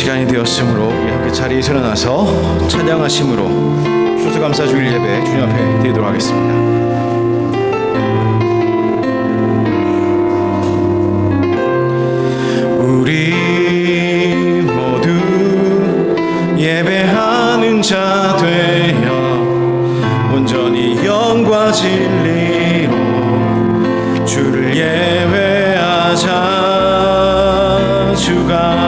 시간이 되었으므로 우리 함께 자리에서 일어나서 찬양하심으로 추수감사주일 예배 주님 앞에 드리도록 하겠습니다. 우리 모두 예배하는 자 되어 온전히 영과 진리로 주를 예배하자. 주가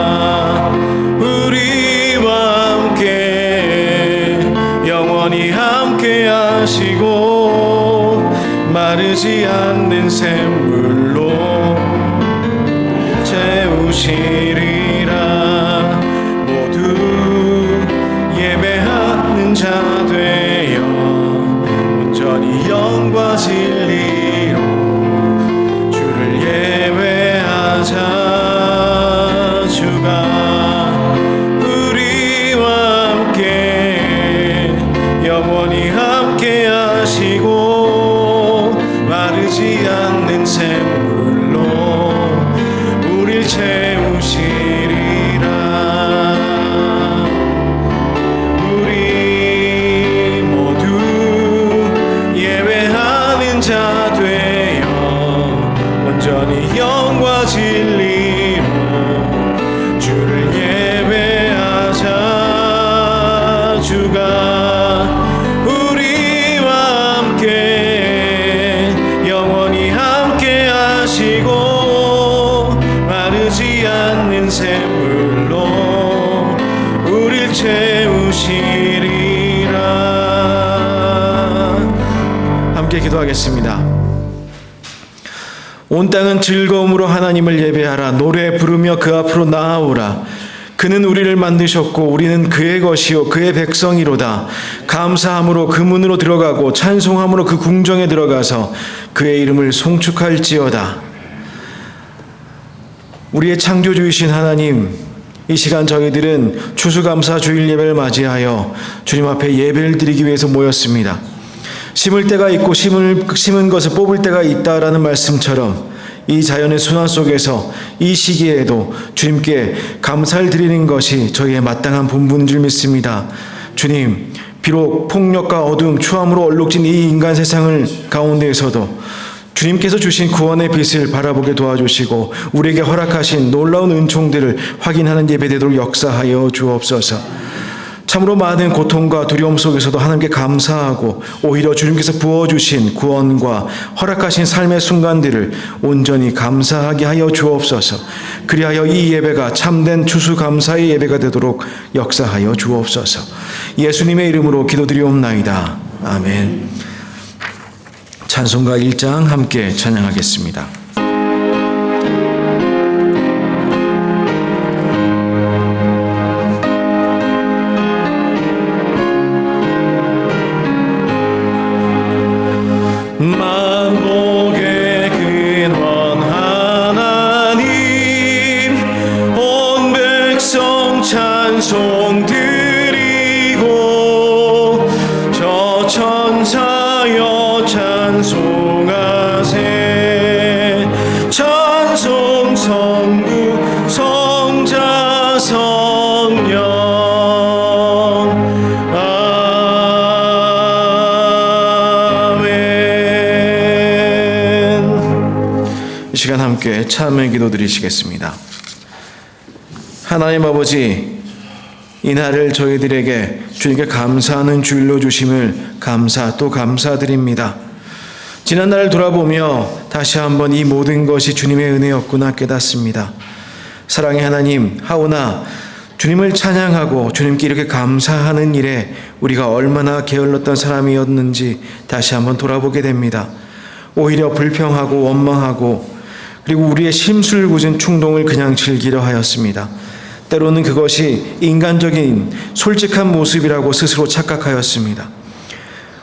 우리와 함께 영원히 함께 하시고 마르지 않는 샘물로 채우시리라. 모두 예배하는 자 되어 온전히 영과 진리로 주를 예배하자. 우리와 함께 영원히 함께 하시고 마르지 않는 샘물로 우릴 채우시리라. 우리 모두 예배하는 자 되어 온전히 영과 진리로 주를 예배하자. 주가 우리와 함께 영원히 함께 하시고 마르지 않는 샘물로 우릴 채우시리라. 함께 기도하겠습니다. 온 땅은 즐거움으로 하나님을 예배하라. 노래 부르며 그 앞으로 나아오라. 그는 우리를 만드셨고 우리는 그의 것이요 그의 백성이로다. 감사함으로 그 문으로 들어가고 찬송함으로 그 궁정에 들어가서 그의 이름을 송축할지어다. 우리의 창조주이신 하나님, 이 시간 저희들은 추수감사 주일 예배를 맞이하여 주님 앞에 예배를 드리기 위해서 모였습니다. 심을 때가 있고 심은 것을 뽑을 때가 있다라는 말씀처럼 이 자연의 순환 속에서 이 시기에도 주님께 감사를 드리는 것이 저희의 마땅한 본분인 줄 믿습니다. 주님, 비록 폭력과 어둠, 추함으로 얼룩진 이 인간 세상을 가운데에서도 주님께서 주신 구원의 빛을 바라보게 도와주시고 우리에게 허락하신 놀라운 은총들을 확인하는 예배 되도록 역사하여 주옵소서. 참으로 많은 고통과 두려움 속에서도 하나님께 감사하고 오히려 주님께서 부어주신 구원과 허락하신 삶의 순간들을 온전히 감사하게 하여 주옵소서. 그리하여 이 예배가 참된 추수감사의 예배가 되도록 역사하여 주옵소서. 예수님의 이름으로 기도드리옵나이다. 아멘. 찬송가 1장 함께 찬양하겠습니다. 만복의 근원 하나님, 온 백성 찬송 드리고 저 천사여 찬송하세. 찬송 성부 성자 성령. 이 시간 함께 참회 기도 드리시겠습니다. 하나님 아버지, 이날을 저희들에게 주님께 감사하는 주일로 주심을 또 감사드립니다. 지난날을 돌아보며 다시 한번 이 모든 것이 주님의 은혜였구나 깨닫습니다. 사랑의 하나님, 하오나 주님을 찬양하고 주님께 이렇게 감사하는 일에 우리가 얼마나 게을렀던 사람이었는지 다시 한번 돌아보게 됩니다. 오히려 불평하고 원망하고 그리고 우리의 심술궂은 충동을 그냥 즐기려 하였습니다. 때로는 그것이 인간적인 솔직한 모습이라고 스스로 착각하였습니다.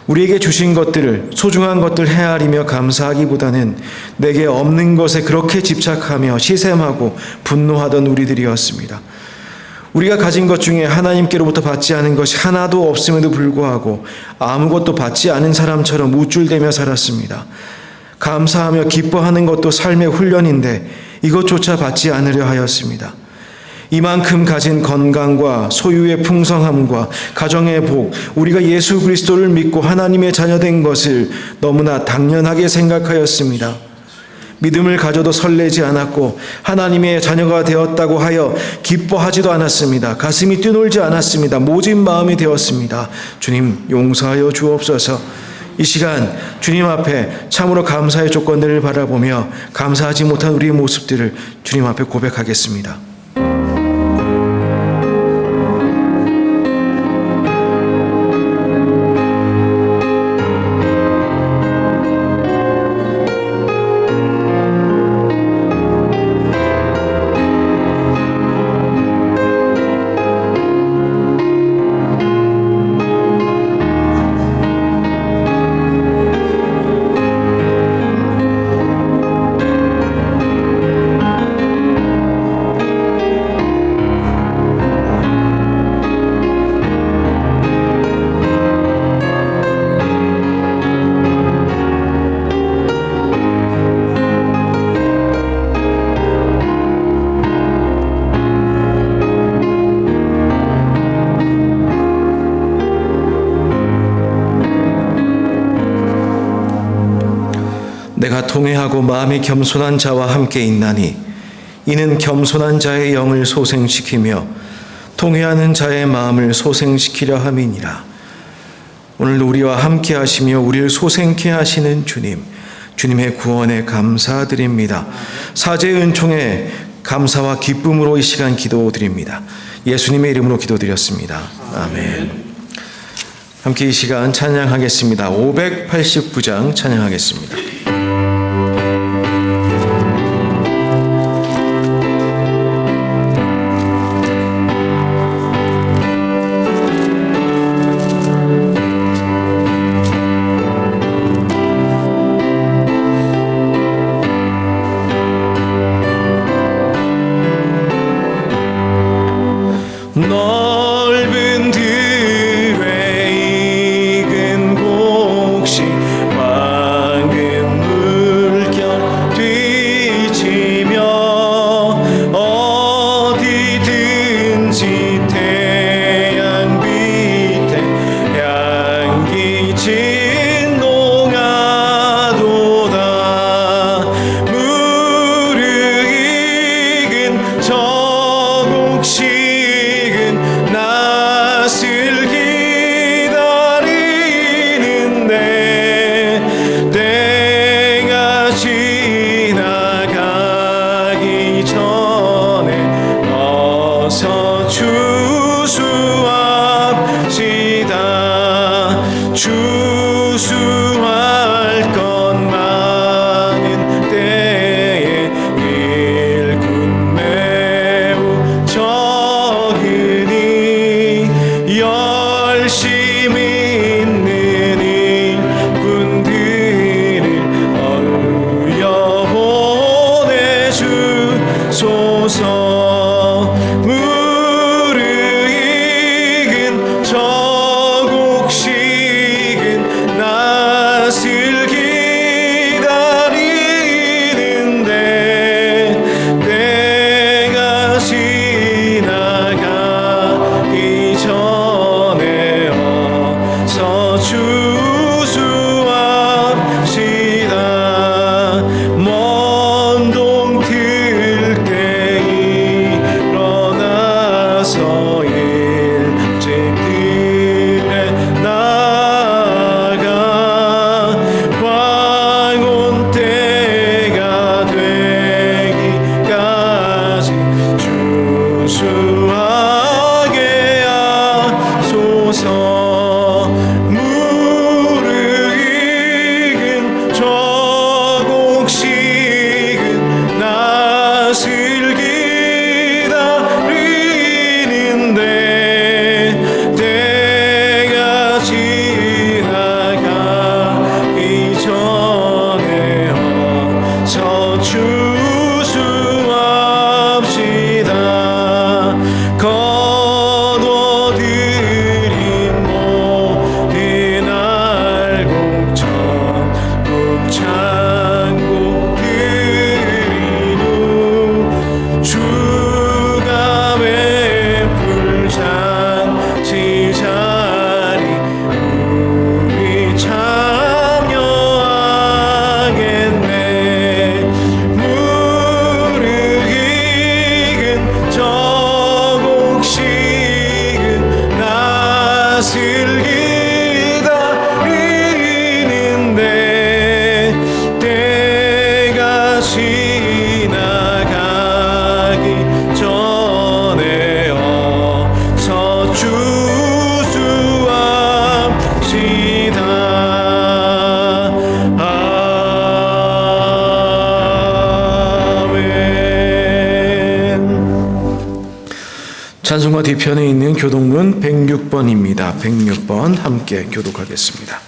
우리에게 주신 것들을, 소중한 것들 헤아리며 감사하기보다는 내게 없는 것에 그렇게 집착하며 시샘하고 분노하던 우리들이었습니다. 우리가 가진 것 중에 하나님께로부터 받지 않은 것이 하나도 없음에도 불구하고 아무것도 받지 않은 사람처럼 우쭐대며 살았습니다. 감사하며 기뻐하는 것도 삶의 훈련인데 이것조차 받지 않으려 하였습니다. 이만큼 가진 건강과 소유의 풍성함과 가정의 복, 우리가 예수 그리스도를 믿고 하나님의 자녀된 것을 너무나 당연하게 생각하였습니다. 믿음을 가져도 설레지 않았고 하나님의 자녀가 되었다고 하여 기뻐하지도 않았습니다. 가슴이 뛰놀지 않았습니다. 모진 마음이 되었습니다. 주님 용서하여 주옵소서. 이 시간 주님 앞에 참으로 감사의 조건들을 바라보며 감사하지 못한 우리의 모습들을 주님 앞에 고백하겠습니다. 내가 통회하고 마음이 겸손한 자와 함께 있나니 이는 겸손한 자의 영을 소생시키며 통회하는 자의 마음을 소생시키려 함이니라. 오늘 우리와 함께 하시며 우리를 소생케 하시는 주님, 주님의 구원에 감사드립니다. 사제의 은총에 감사와 기쁨으로 이 시간 기도드립니다. 예수님의 이름으로 기도드렸습니다. 아멘. 함께 이 시간 찬양하겠습니다. 589장 찬양하겠습니다. 넓은 들에 익은 곡식 맑은 물결 뒤치며 어디든지 태양 밑에 향기 진동하도다. 무르익은 저 곡식 낯을 기다리는데 때가 지나가기 전에 어서 추수합시다. 추수할 것 많은 때에 일꾼 매우 적으니 열심히 있는 일꾼들을 어울려 보내주소서. 무르익은 저 곡식은 낯을 기다리는데 때가 지나가기 전에 어서 추수합시다. 먼 동틀 때 찬송가 뒤편에 있는 교독문 106번입니다. 106번 함께 교독하겠습니다.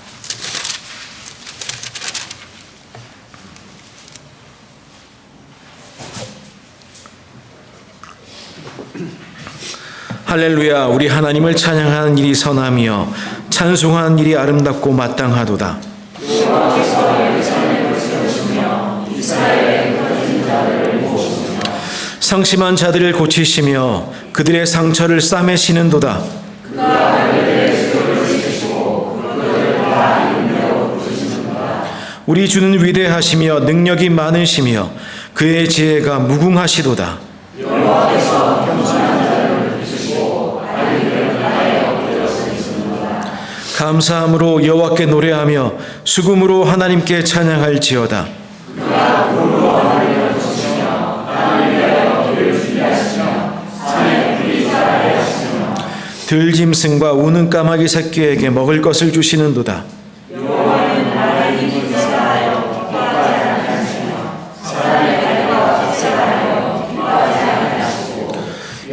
할렐루야. 우리 하나님을 찬양하는 일이 선하며 찬송하는 일이 아름답고 마땅하도다. 상심한 자들을 고치시며 그들의 상처를 싸매시는도다. 우리 주는 위대하시며 능력이 많으시며 그의 지혜가 무궁하시도다. 감사함으로 여호와께 노래하며 수금으로 하나님께 찬양할지어다. 들짐승과 우는 까마귀 새끼에게 먹을 것을 주시는도다.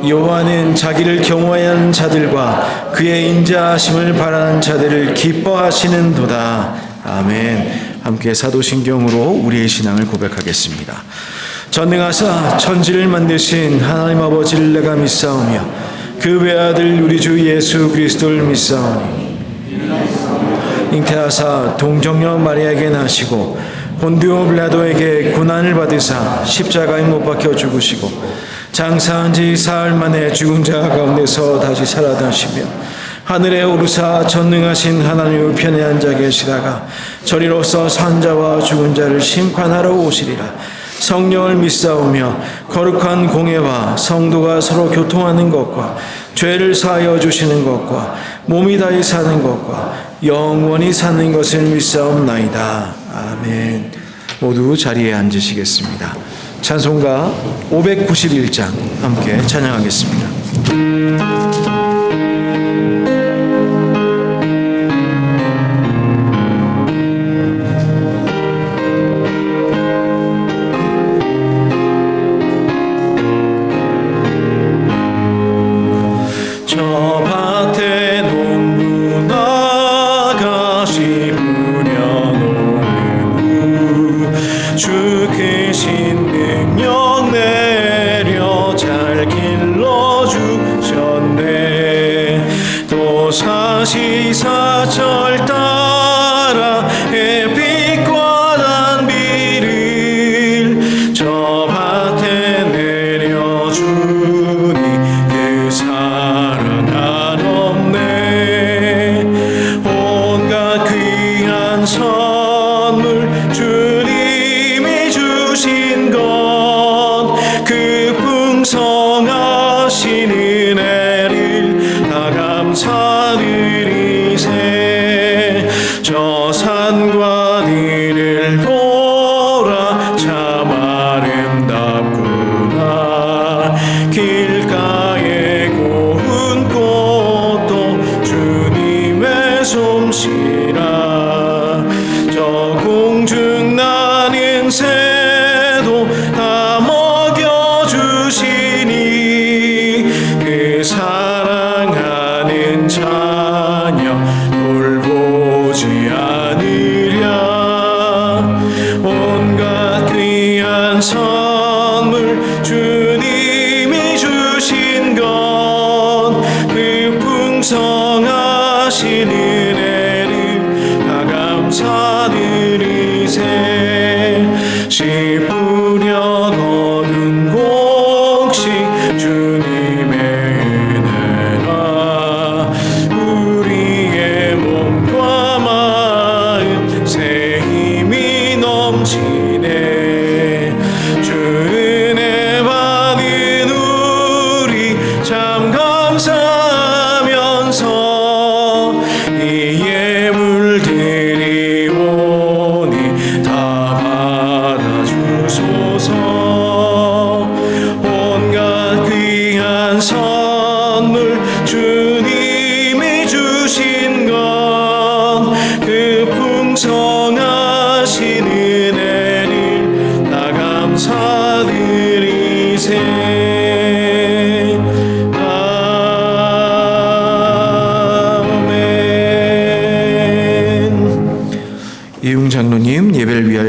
여호와는 자기를 경외하는 자들과 그의 인자하심을 바라는 자들을 기뻐하시는도다. 아멘. 함께 사도신경으로 우리의 신앙을 고백하겠습니다. 전능하사 천지를 만드신 하나님 아버지를 내가 믿사오며 그 외아들 우리 주 예수 그리스도를 믿사오니 잉태하사 동정녀 마리아에게 나시고 본디오 빌라도에게 고난을 받으사 십자가에 못 박혀 죽으시고 장사한 지 사흘 만에 죽은 자 가운데서 다시 살아나시며 하늘에 오르사 전능하신 하나님 우편에 앉아 계시다가 저리로서 산 자와 죽은 자를 심판하러 오시리라. 성령을 믿사오며 거룩한 공예와 성도가 서로 교통하는 것과 죄를 사하여 주시는 것과 몸이 다히 사는 것과 영원히 사는 것을 믿사옵나이다. 아멘. 모두 자리에 앉으시겠습니다. 찬송가 591장 함께 찬양하겠습니다. 사시사철 따라 햇빛과 단비를 저 밭에 내려주니 그 사랑 한없네. 온갖 귀한 선물 주님이 주신 것 그 풍성하신 은혜를 다 감사드리세. 저 산과 들을 보라 참 아름답구나. 길가에 고운 꽃도 주님의 솜씨라. 저 공중 나는 새도 다 먹여주시니 그 사랑하는 자녀 돌보지 않으랴. 온갖 귀한 선물 주님이 주신 것 그 풍성하신 은혜를 다 감사드리세. 씨 뿌려 거둔 곡식 주님의 은혜라. 우리의 몸과 마음 새 힘이 넘치네. 주 은혜 받은 우리 참 감사하면서 이 예물 드리오니 다 받아주소서. 온갖 귀한 선물 주님이 주신 것 그 풍성하신 은혜를 다 감사드리세. 아멘.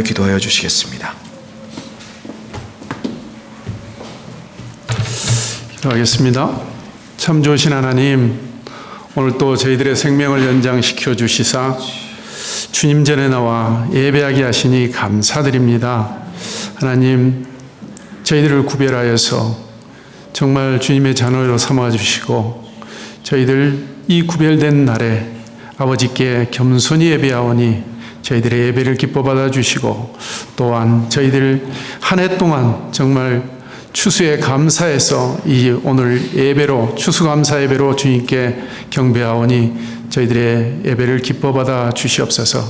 위하여 기도하여 주시겠습니다. 기도하겠습니다. 참 좋으신 하나님, 오늘 또 저희들의 생명을 연장시켜 주시사 주님 전에 나와 예배하게 하시니 감사드립니다. 하나님, 저희들을 구별하여서 정말 주님의 자녀로 삼아 주시고 저희들 이 구별된 날에 아버지께 겸손히 예배하오니 저희들의 예배를 기뻐 받아 주시고 또한 저희들 한 해 동안 정말 추수에 감사해서 이 오늘 예배로 추수감사 예배로 주님께 경배하오니 저희들의 예배를 기뻐 받아 주시옵소서.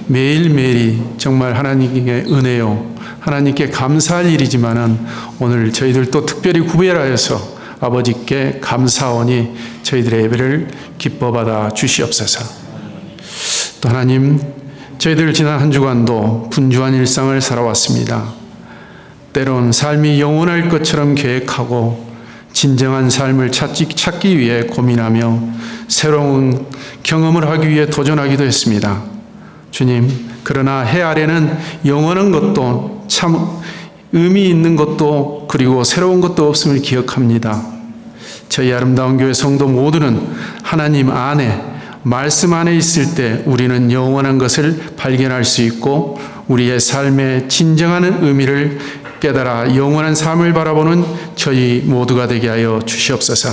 매일매일이 정말 하나님의 은혜요 하나님께 감사할 일이지만은 오늘 저희들 또 특별히 구별하여서 아버지께 감사하오니 저희들의 예배를 기뻐 받아 주시옵소서. 또 하나님, 저희들 지난 한 주간도 분주한 일상을 살아왔습니다. 때론 삶이 영원할 것처럼 계획하고 진정한 삶을 찾기 위해 고민하며 새로운 경험을 하기 위해 도전하기도 했습니다. 주님, 그러나 해 아래는 영원한 것도 참 의미 있는 것도 그리고 새로운 것도 없음을 기억합니다. 저희 아름다운 교회 성도 모두는 하나님 안에 말씀 안에 있을 때 우리는 영원한 것을 발견할 수 있고 우리의 삶의 진정한 의미를 깨달아 영원한 삶을 바라보는 저희 모두가 되게 하여 주시옵소서.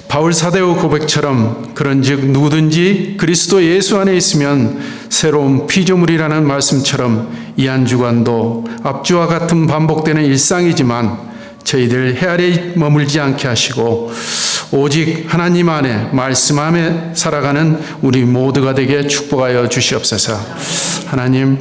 바울 사도의 고백처럼 그런즉 누구든지 그리스도 예수 안에 있으면 새로운 피조물이라는 말씀처럼 이 한 주간도 앞주와 같은 반복되는 일상이지만 저희들 해 아래 머물지 않게 하시고 오직 하나님 안에 말씀 안에 살아가는 우리 모두가 되게 축복하여 주시옵소서. 하나님,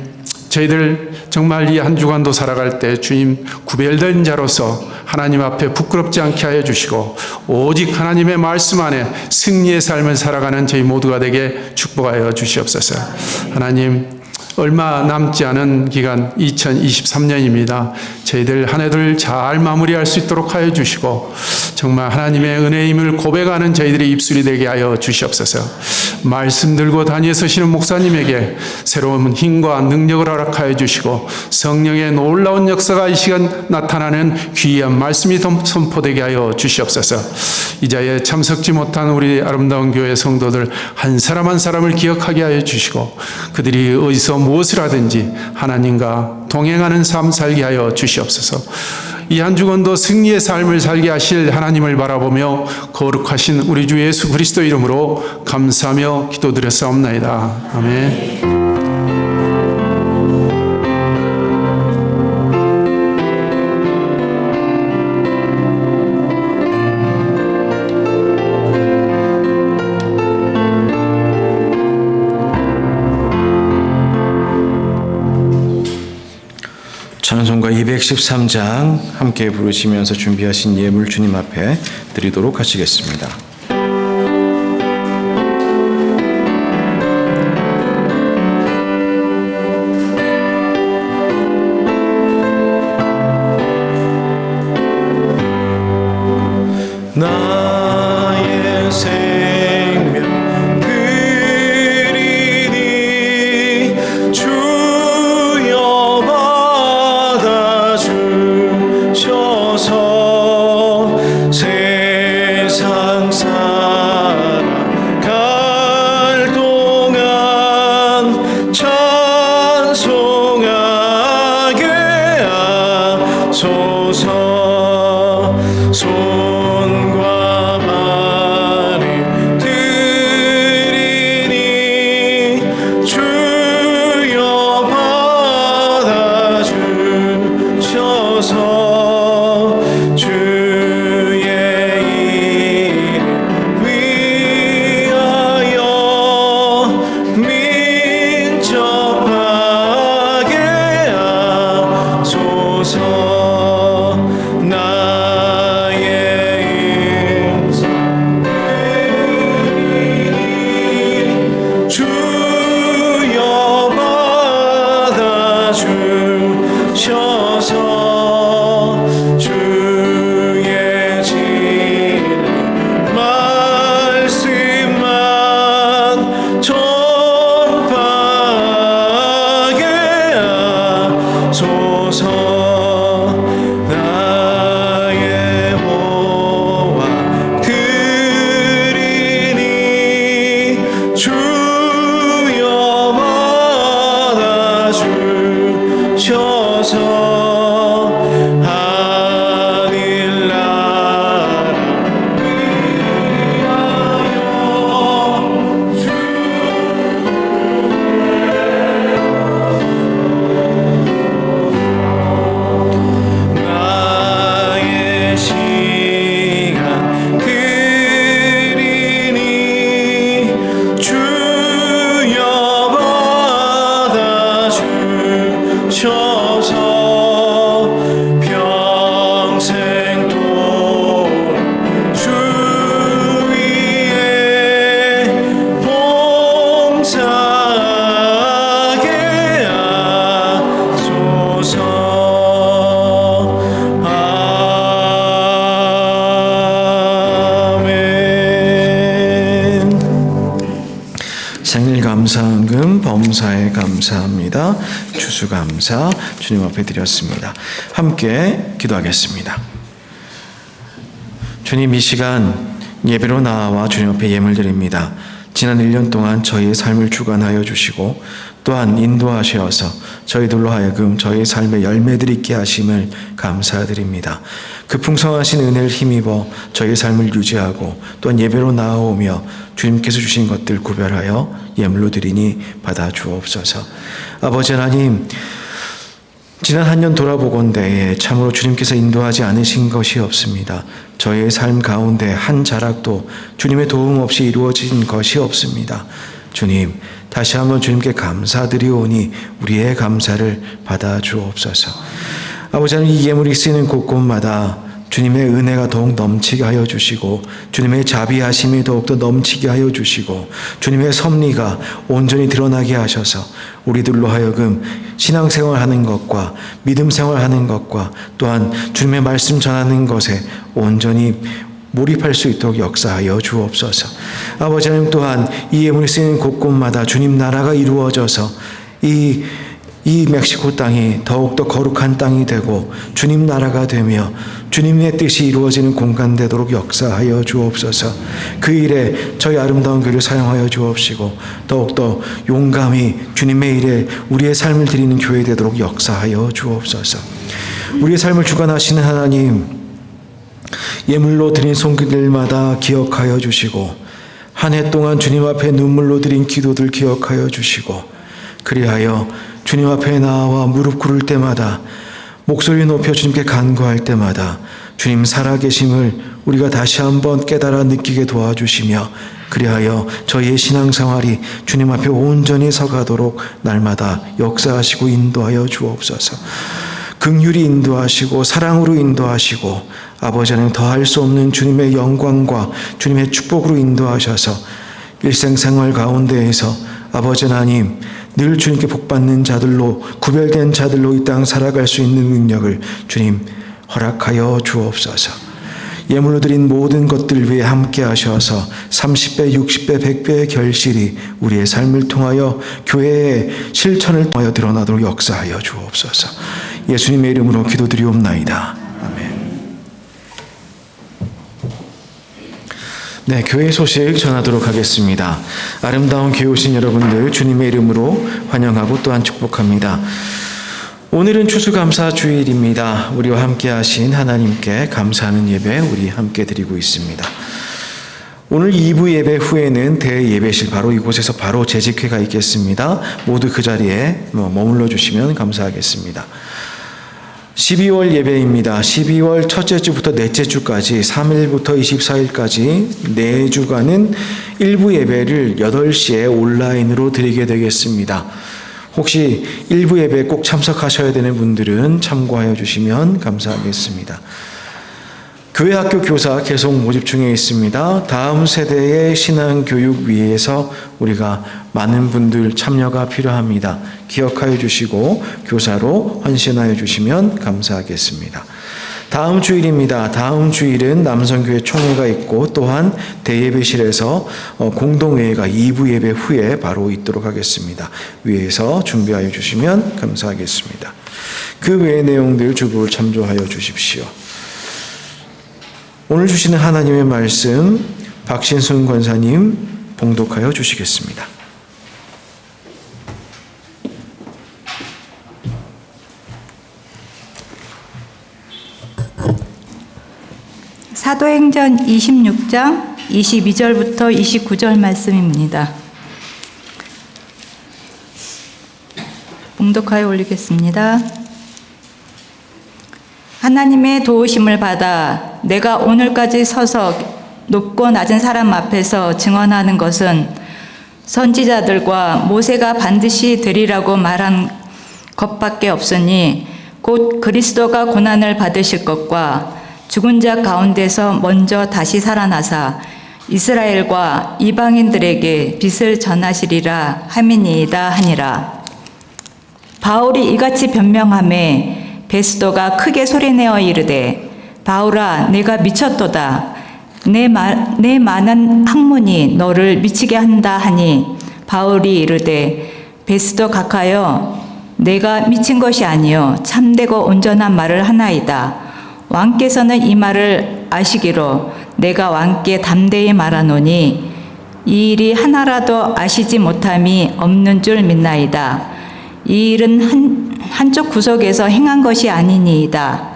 저희들 정말 이 한 주간도 살아갈 때 주님 구별된 자로서 하나님 앞에 부끄럽지 않게 하여 주시고 오직 하나님의 말씀 안에 승리의 삶을 살아가는 저희 모두가 되게 축복하여 주시옵소서. 하나님, 얼마 남지 않은 기간 2023년입니다. 저희들 한 해를 잘 마무리할 수 있도록 하여 주시고 정말 하나님의 은혜의 힘을 고백하는 저희들의 입술이 되게 하여 주시옵소서. 말씀 들고 다니에 서시는 목사님에게 새로운 힘과 능력을 허락하여 주시고 성령의 놀라운 역사가 이 시간 나타나는 귀한 말씀이 선포되게 하여 주시옵소서. 이 자리에 참석지 못한 우리 아름다운 교회 성도들 한 사람 한 사람을 기억하게 하여 주시고 그들이 어디서 무엇을 하든지 하나님과 동행하는 삶 살게 하여 주시옵소서. 이 한 주간도 승리의 삶을 살게 하실 하나님을 바라보며 거룩하신 우리 주 예수 그리스도 이름으로 감사하며 기도드렸사옵나이다. 아멘. 찬송가 213장 함께 부르시면서 준비하신 예물 주님 앞에 드리도록 하시겠습니다. 나의 생명 그리니 주여 받아주셔서 세상 살아갈 동안 찬송하게 하소서. 손과 발을 드리니 주여 받아주셔서 주의 이름 위하여 민첩하게 하소서. 나의 감사금 범사에 감사합니다. 추수감사 주님 앞에 드렸습니다. 함께 기도하겠습니다. 주님, 이 시간 예배로 나와 주님 앞에 예물 드립니다. 지난 1년 동안 저희의 삶을 주관하여 주시고 또한 인도하셔서 저희들로 하여금 저희의 삶에 열매들 있게 하심을 감사드립니다. 그 풍성하신 은혜를 힘입어 저희의 삶을 유지하고 또한 예배로 나아오며 주님께서 주신 것들 구별하여 예물로 드리니 받아 주옵소서. 아버지 하나님, 지난 한 년 돌아보건대에 참으로 주님께서 인도하지 않으신 것이 없습니다. 저희의 삶 가운데 한 자락도 주님의 도움 없이 이루어진 것이 없습니다. 주님, 다시 한번 주님께 감사드리오니 우리의 감사를 받아 주옵소서. 아버지 하나님, 이 예물이 쓰이는 곳곳마다 주님의 은혜가 더욱 넘치게 하여 주시고 주님의 자비하심이 더욱더 넘치게 하여 주시고 주님의 섭리가 온전히 드러나게 하셔서 우리들로 하여금 신앙생활하는 것과 믿음생활하는 것과 또한 주님의 말씀 전하는 것에 온전히 몰입할 수 있도록 역사하여 주옵소서. 아버지 하나님, 또한 이 예물이 쓰이는 곳곳마다 주님 나라가 이루어져서 이 멕시코 땅이 더욱더 거룩한 땅이 되고 주님 나라가 되며 주님의 뜻이 이루어지는 공간 되도록 역사하여 주옵소서. 그 일에 저희 아름다운 교회를 사용하여 주옵시고 더욱더 용감히 주님의 일에 우리의 삶을 드리는 교회 되도록 역사하여 주옵소서. 우리의 삶을 주관하시는 하나님, 예물로 드린 손길들마다 기억하여 주시고 한 해 동안 주님 앞에 눈물로 드린 기도들 기억하여 주시고 그리하여 주님 앞에 나와 무릎 꿇을 때마다 목소리 높여 주님께 간구할 때마다 주님 살아계심을 우리가 다시 한번 깨달아 느끼게 도와주시며 그리하여 저희의 신앙생활이 주님 앞에 온전히 서가도록 날마다 역사하시고 인도하여 주옵소서. 긍휼히 인도하시고 사랑으로 인도하시고 아버지 하나님, 더할 수 없는 주님의 영광과 주님의 축복으로 인도하셔서 일생생활 가운데에서 아버지 하나님, 늘 주님께 복받는 자들로 구별된 자들로 이 땅 살아갈 수 있는 능력을 주님 허락하여 주옵소서. 예물로 드린 모든 것들 위에 함께 하셔서 30배, 60배, 100배의 결실이 우리의 삶을 통하여 교회의 실천을 통하여 드러나도록 역사하여 주옵소서. 예수님의 이름으로 기도드리옵나이다. 아멘. 네, 교회 소식 전하도록 하겠습니다. 아름다운 교회 오신 여러분들 주님의 이름으로 환영하고 또한 축복합니다. 오늘은 추수감사 주일입니다. 우리와 함께 하신 하나님께 감사하는 예배 우리 함께 드리고 있습니다. 오늘 2부 예배 후에는 대예배실 바로 이곳에서 바로 재직회가 있겠습니다. 모두 그 자리에 머물러 주시면 감사하겠습니다. 12월 예배입니다. 12월 첫째 주부터 넷째 주까지 3일부터 24일까지 4주간은 일부 예배를 8시에 온라인으로 드리게 되겠습니다. 혹시 일부 예배에 꼭 참석하셔야 되는 분들은 참고하여 주시면 감사하겠습니다. 교회 학교 교사 계속 모집 중에 있습니다. 다음 세대의 신앙교육 위해서 우리가 많은 분들 참여가 필요합니다. 기억하여 주시고 교사로 헌신하여 주시면 감사하겠습니다. 다음 주일입니다. 다음 주일은 남성교회 총회가 있고 또한 대예배실에서 공동회의가 2부 예배 후에 바로 있도록 하겠습니다. 위에서 준비하여 주시면 감사하겠습니다. 그 외의 내용들 주부를 참조하여 주십시오. 오늘 주시는 하나님의 말씀 박신순 권사님 봉독하여 주시겠습니다. 사도행전 26장 22절부터 29절 말씀입니다. 봉독하여 올리겠습니다. 하나님의 도우심을 받아 내가 오늘까지 서서 높고 낮은 사람 앞에서 증언하는 것은 선지자들과 모세가 반드시 되리라고 말한 것밖에 없으니 곧 그리스도가 고난을 받으실 것과 죽은 자 가운데서 먼저 다시 살아나사 이스라엘과 이방인들에게 빛을 전하시리라 함이니이다 하니라. 바울이 이같이 변명하매 베스도가 크게 소리내어 이르되 바울아 내가 미쳤도다. 내 많은 학문이 너를 미치게 한다 하니 바울이 이르되 베스도 각하여 내가 미친 것이 아니요 참되고 온전한 말을 하나이다. 왕께서는 이 말을 아시기로 내가 왕께 담대히 말하노니 이 일이 하나라도 아시지 못함이 없는 줄 믿나이다. 이 일은 한쪽 구석에서 행한 것이 아니니이다.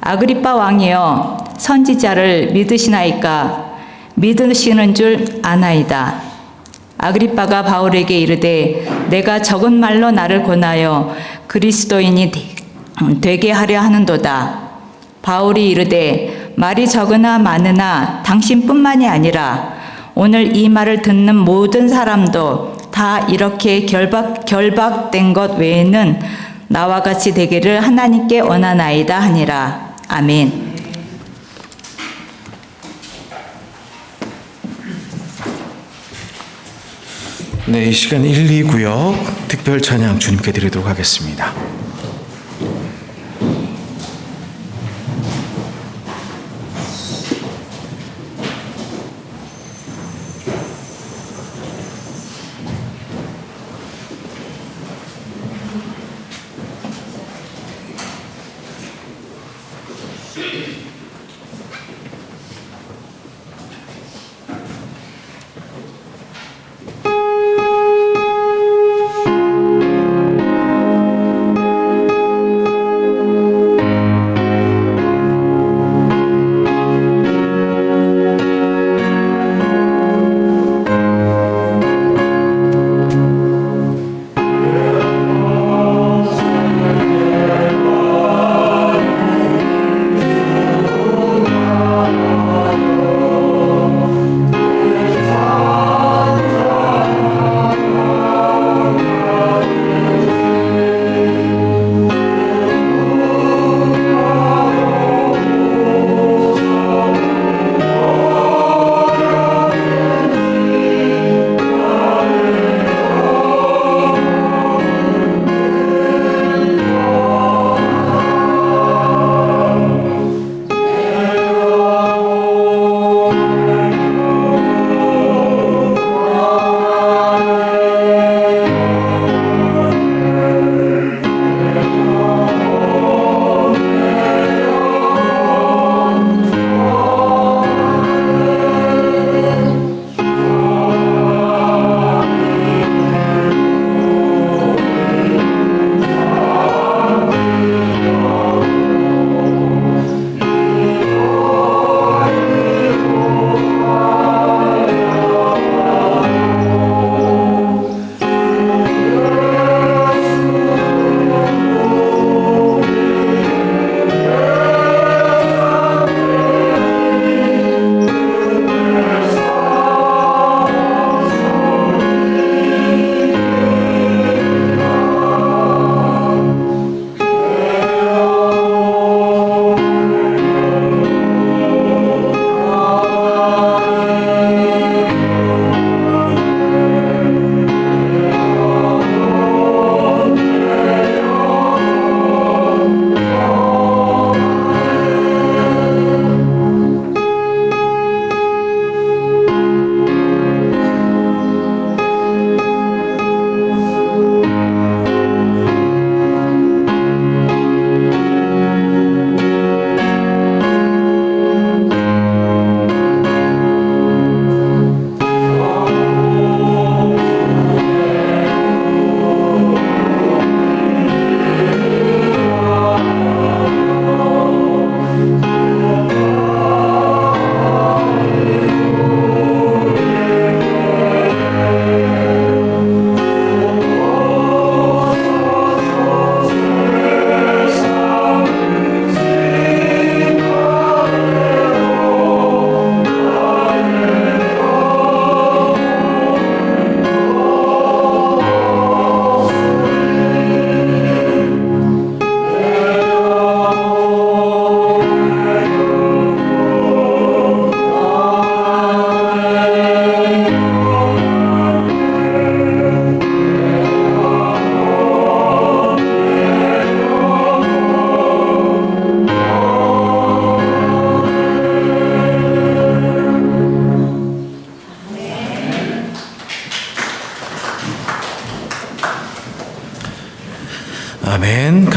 아그리빠 왕이여 선지자를 믿으시나이까? 믿으시는 줄 아나이다. 아그리빠가 바울에게 이르되 내가 적은 말로 나를 권하여 그리스도인이 되게 하려 하는도다. 바울이 이르되 말이 적으나 많으나 당신뿐만이 아니라 오늘 이 말을 듣는 모든 사람도 다 이렇게 결박된 것 외에는 나와 같이 되기를 하나님께 원하나이다 하니라. 아멘. 네, 이 시간 1, 2구역 특별 찬양 주님께 드리도록 하겠습니다.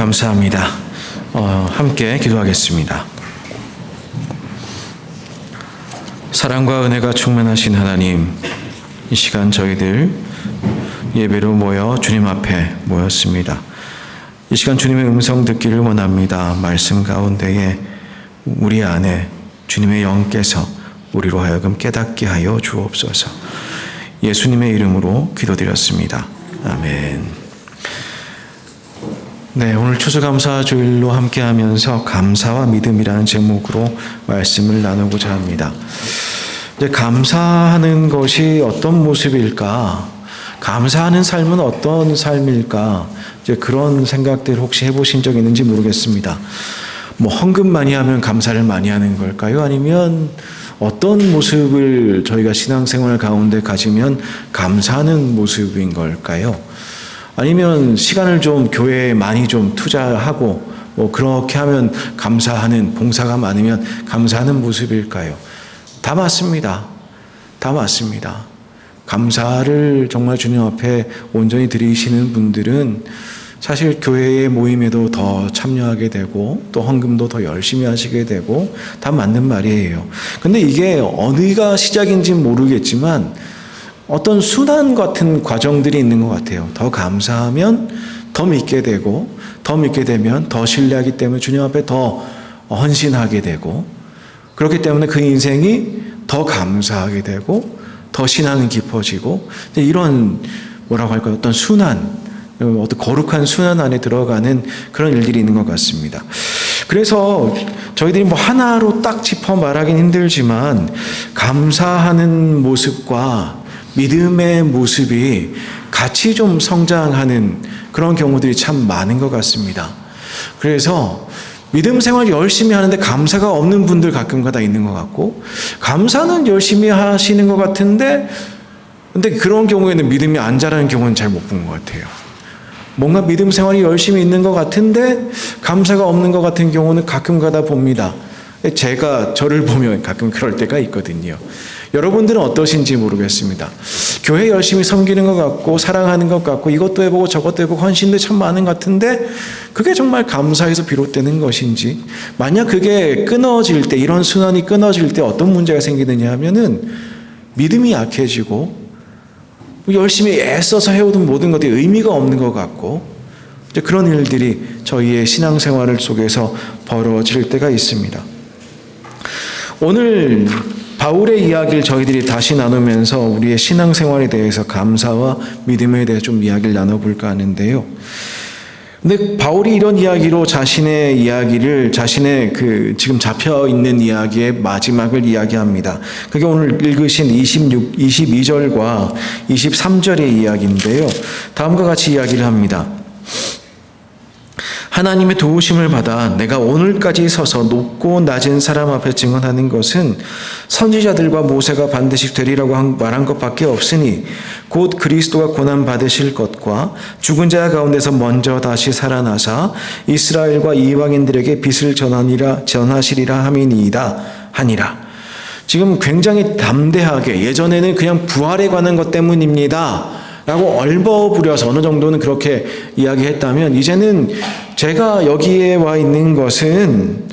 감사합니다. 함께 기도하겠습니다. 사랑과 은혜가 충만하신 하나님, 이 시간 저희들 예배로 모여 주님 앞에 모였습니다. 이 시간 주님의 음성 듣기를 원합니다. 말씀 가운데에 우리 안에 주님의 영께서 우리로 하여금 깨닫게 하여 주옵소서. 예수님의 이름으로 기도드렸습니다. 아멘. 네, 오늘 추수감사주일로 함께하면서 감사와 믿음이라는 제목으로 말씀을 나누고자 합니다. 이제 감사하는 것이 어떤 모습일까? 감사하는 삶은 어떤 삶일까? 이제 그런 생각들 혹시 해보신 적 있는지 모르겠습니다. 뭐 헌금 많이 하면 감사를 많이 하는 걸까요? 아니면 어떤 모습을 저희가 신앙생활 가운데 가지면 감사하는 모습인 걸까요? 아니면 시간을 좀 교회에 많이 좀 투자하고 뭐 그렇게 하면 감사하는, 봉사가 많으면 감사하는 모습일까요? 다 맞습니다. 다 맞습니다. 감사를 정말 주님 앞에 온전히 드리시는 분들은 사실 교회의 모임에도 더 참여하게 되고 또 헌금도 더 열심히 하시게 되고 다 맞는 말이에요. 근데 이게 어디가 시작인지는 모르겠지만 어떤 순환 같은 과정들이 있는 것 같아요. 더 감사하면 더 믿게 되고 더 믿게 되면 더 신뢰하기 때문에 주님 앞에 더 헌신하게 되고 그렇기 때문에 그 인생이 더 감사하게 되고 더 신앙이 깊어지고 이런 뭐라고 할까요? 어떤 순환, 어떤 거룩한 순환 안에 들어가는 그런 일들이 있는 것 같습니다. 그래서 저희들이 뭐 하나로 딱 짚어 말하긴 힘들지만 감사하는 모습과 믿음의 모습이 같이 좀 성장하는 그런 경우들이 참 많은 것 같습니다. 그래서 믿음 생활 열심히 하는데 감사가 없는 분들 가끔가다 있는 것 같고 감사는 열심히 하시는 것 같은데 근데 그런 경우에는 믿음이 안 자라는 경우는 잘 못 본 것 같아요. 뭔가 믿음 생활이 열심히 있는 것 같은데 감사가 없는 것 같은 경우는 가끔가다 봅니다. 제가 저를 보면 가끔 그럴 때가 있거든요. 여러분들은 어떠신지 모르겠습니다. 교회 열심히 섬기는 것 같고 사랑하는 것 같고 이것도 해보고 저것도 해보고 헌신도 참 많은 것 같은데 그게 정말 감사에서 비롯되는 것인지 만약 그게 끊어질 때 이런 순환이 끊어질 때 어떤 문제가 생기느냐 하면은 믿음이 약해지고 열심히 애써서 해오던 모든 것들이 의미가 없는 것 같고 이제 그런 일들이 저희의 신앙생활 속에서 벌어질 때가 있습니다. 오늘 바울의 이야기를 저희들이 다시 나누면서 우리의 신앙생활에 대해서 감사와 믿음에 대해 좀 이야기를 나눠볼까 하는데요. 근데 바울이 이런 이야기로 자신의 이야기를 자신의 지금 잡혀 있는 이야기의 마지막을 이야기합니다. 그게 오늘 읽으신 22절과 23절의 이야기인데요. 다음과 같이 이야기를 합니다. 하나님의 도우심을 받아 내가 오늘까지 서서 높고 낮은 사람 앞에 증언하는 것은 선지자들과 모세가 반드시 되리라고 말한 것밖에 없으니 곧 그리스도가 고난 받으실 것과 죽은 자 가운데서 먼저 다시 살아나사 이스라엘과 이방인들에게 빛을 전하시리라 함이니이다 하니라. 지금 굉장히 담대하게 예전에는 그냥 부활에 관한 것 때문입니다 라고 얼버무려서 어느 정도는 그렇게 이야기했다면 이제는 제가 여기에 와 있는 것은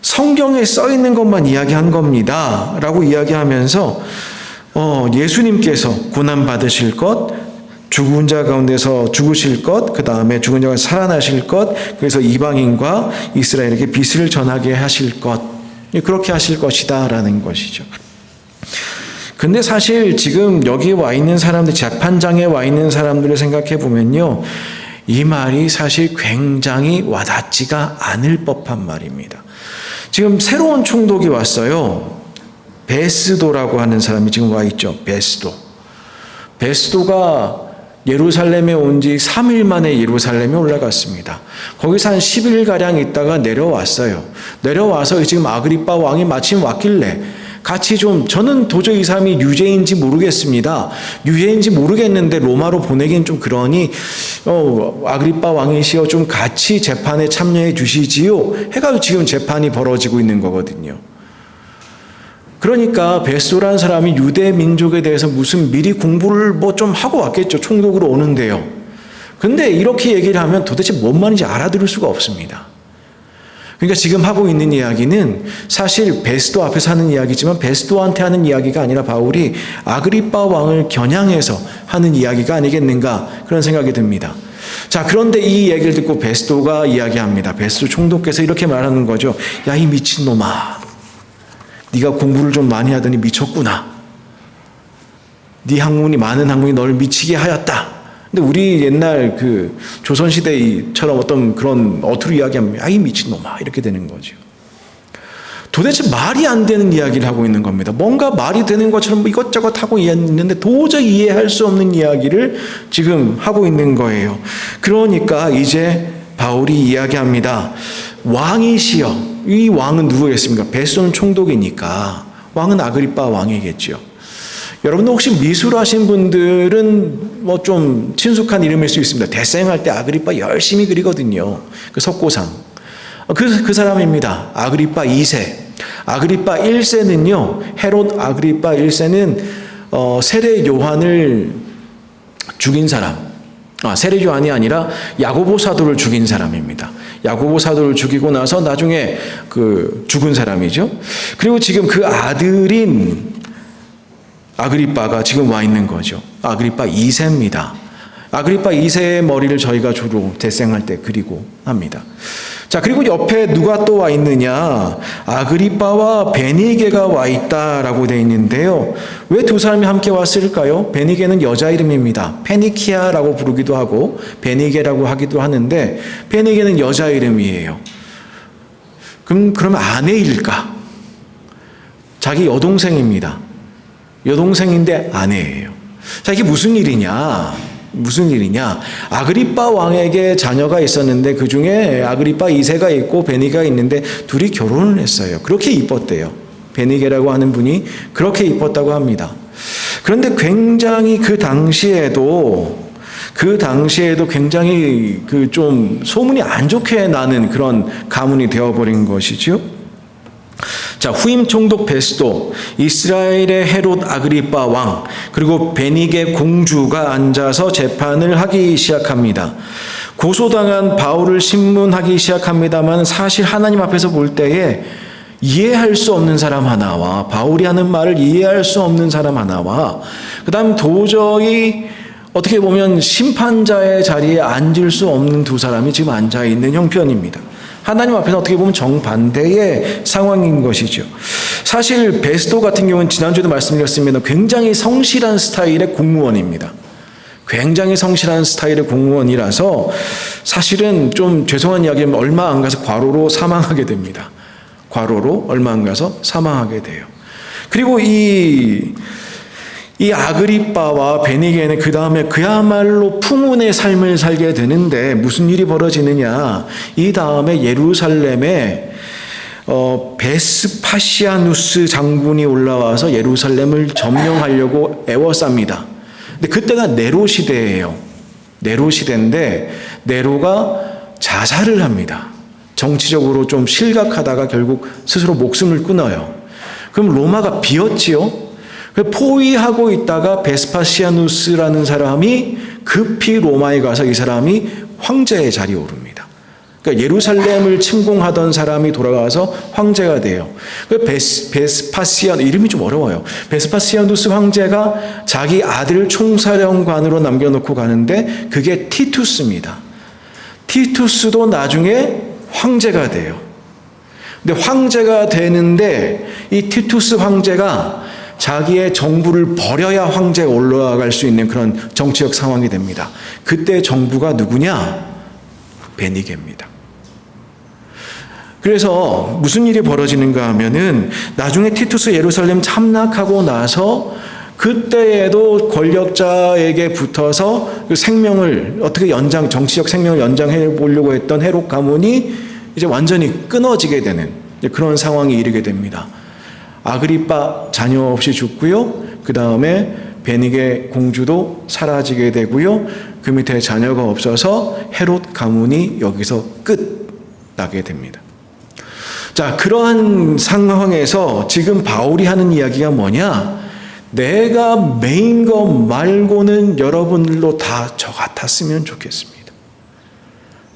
성경에 써 있는 것만 이야기한 겁니다 라고 이야기하면서 예수님께서 고난 받으실 것, 죽은 자 가운데서 죽으실 것, 그 다음에 죽은 자가 살아나실 것, 그래서 이방인과 이스라엘에게 빛을 전하게 하실 것, 그렇게 하실 것이다 라는 것이죠. 근데 사실 지금 여기 와 있는 사람들, 재판장에 와 있는 사람들을 생각해 보면요, 이 말이 사실 굉장히 와닿지가 않을 법한 말입니다. 지금 새로운 총독이 왔어요. 베스도라고 하는 사람이 지금 와 있죠. 베스도가 예루살렘에 온 지 3일 만에 예루살렘에 올라갔습니다. 거기서 한 10일가량 있다가 내려왔어요. 내려와서 지금 아그리빠 왕이 마침 왔길래 같이 저는 도저히 이 사람이 유죄인지 모르겠습니다. 유죄인지 모르겠는데 로마로 보내긴 좀 그러니 아그리빠 왕이시여 좀 같이 재판에 참여해 주시지요 해가지고 지금 재판이 벌어지고 있는 거거든요. 그러니까 베스도라는 사람이 유대 민족에 대해서 무슨 미리 공부를 뭐 좀 하고 왔겠죠. 총독으로 오는데요. 근데 이렇게 얘기를 하면 도대체 뭔 말인지 알아들을 수가 없습니다. 그러니까 지금 하고 있는 이야기는 사실 베스도 앞에서 하는 이야기지만 베스도한테 하는 이야기가 아니라 바울이 아그리빠 왕을 겨냥해서 하는 이야기가 아니겠는가 그런 생각이 듭니다. 자, 그런데 이 얘기를 듣고 베스도가 이야기합니다. 베스도 총독께서 이렇게 말하는 거죠. 야, 이 미친놈아. 네가 공부를 좀 많이 하더니 미쳤구나. 네 학문이 많은 학문이 너를 미치게 하였다. 근데 우리 옛날 그 조선시대처럼 어떤 그런 어투로 이야기하면 야, 이 미친놈아 이렇게 되는 거죠. 도대체 말이 안 되는 이야기를 하고 있는 겁니다. 뭔가 말이 되는 것처럼 이것저것 하고 있는데 도저히 이해할 수 없는 이야기를 지금 하고 있는 거예요. 그러니까 이제 바울이 이야기합니다. 왕이시여. 이 왕은 누구겠습니까? 베스도는 총독이니까 왕은 아그리빠 왕이겠죠. 여러분들 혹시 미술하신 분들은 뭐 좀 친숙한 이름일 수 있습니다. 대생할 때 아그리빠 열심히 그리거든요. 그 석고상. 그 사람입니다. 아그리빠 2세. 아그리빠 1세는요. 헤롯 아그리빠 1세는 세례 요한을 죽인 사람. 세례 요한이 아니라 야고보 사도를 죽인 사람입니다. 야고보 사도를 죽이고 나서 나중에 그 죽은 사람이죠. 그리고 지금 그 아들인 아그리빠가 지금 와 있는 거죠. 아그리빠 2세입니다. 아그리빠 2세의 머리를 저희가 주로 대생할 때 그리고 합니다. 자, 그리고 옆에 누가 또 와 있느냐? 아그리빠와 베니게가 와 있다라고 되어 있는데요. 왜 두 사람이 함께 왔을까요? 베니게는 여자 이름입니다. 페니키아라고 부르기도 하고 베니게라고 하기도 하는데 베니게는 여자 이름이에요. 그러면 아내일까? 자기 여동생입니다. 여동생인데 아내예요. 자, 이게 무슨 일이냐? 아그리빠 왕에게 자녀가 있었는데 그 중에 아그리빠 2세가 있고 베니게가 있는데 둘이 결혼을 했어요. 그렇게 이뻤대요. 베니게라고 하는 분이 그렇게 이뻤다고 합니다. 그런데 굉장히 그 당시에도 굉장히 그 좀 소문이 안 좋게 나는 그런 가문이 되어버린 것이죠. 자, 후임 총독 베스도, 이스라엘의 헤롯 아그리빠 왕, 그리고 베니게 공주가 앉아서 재판을 하기 시작합니다. 고소당한 바울을 신문하기 시작합니다만 사실 하나님 앞에서 볼 때에 이해할 수 없는 사람 하나와 바울이 하는 말을 이해할 수 없는 사람 하나와 그 다음 도저히 어떻게 보면 심판자의 자리에 앉을 수 없는 두 사람이 지금 앉아있는 형편입니다. 하나님 앞에서 어떻게 보면 정반대의 상황인 것이죠. 사실 베스도 같은 경우는 지난주에도 말씀드렸습니다. 굉장히 성실한 스타일의 공무원입니다. 굉장히 성실한 스타일의 공무원이라서 사실은 좀 죄송한 이야기면 얼마 안 가서 과로로 사망하게 됩니다. 과로로 얼마 안 가서 사망하게 돼요. 그리고 이 아그리빠와 베니게는 그 다음에 그야말로 풍운의 삶을 살게 되는데 무슨 일이 벌어지느냐. 이 다음에 예루살렘에 베스파시아누스 장군이 올라와서 예루살렘을 점령하려고 애워쌉니다. 근데 그때가 네로 시대예요. 네로 시대인데 네로가 자살을 합니다. 정치적으로 좀 실각하다가 결국 스스로 목숨을 끊어요. 그럼 로마가 비었지요. 포위하고 있다가 베스파시아누스라는 사람이 급히 로마에 가서 이 사람이 황제의 자리에 오릅니다. 그러니까 예루살렘을 침공하던 사람이 돌아가서 황제가 돼요. 이름이 좀 어려워요. 베스파시아누스 황제가 자기 아들 총사령관으로 남겨놓고 가는데 그게 티투스입니다. 티투스도 나중에 황제가 돼요. 근데 황제가 되는데 이 티투스 황제가 자기의 정부를 버려야 황제에 올라갈 수 있는 그런 정치적 상황이 됩니다. 그때 정부가 누구냐? 베니게입니다. 그래서 무슨 일이 벌어지는가 하면은 나중에 티투스 예루살렘 참락하고 나서 그때에도 권력자에게 붙어서 그 생명을 어떻게 정치적 생명을 연장해 보려고 했던 헤롯 가문이 이제 완전히 끊어지게 되는 그런 상황이 이르게 됩니다. 아그리빠 자녀 없이 죽고요. 그 다음에 베니게 공주도 사라지게 되고요. 그 밑에 자녀가 없어서 헤롯 가문이 여기서 끝나게 됩니다. 자, 그러한 상황에서 지금 바울이 하는 이야기가 뭐냐? 내가 메인 것 말고는 여러분들도 다 저 같았으면 좋겠습니다.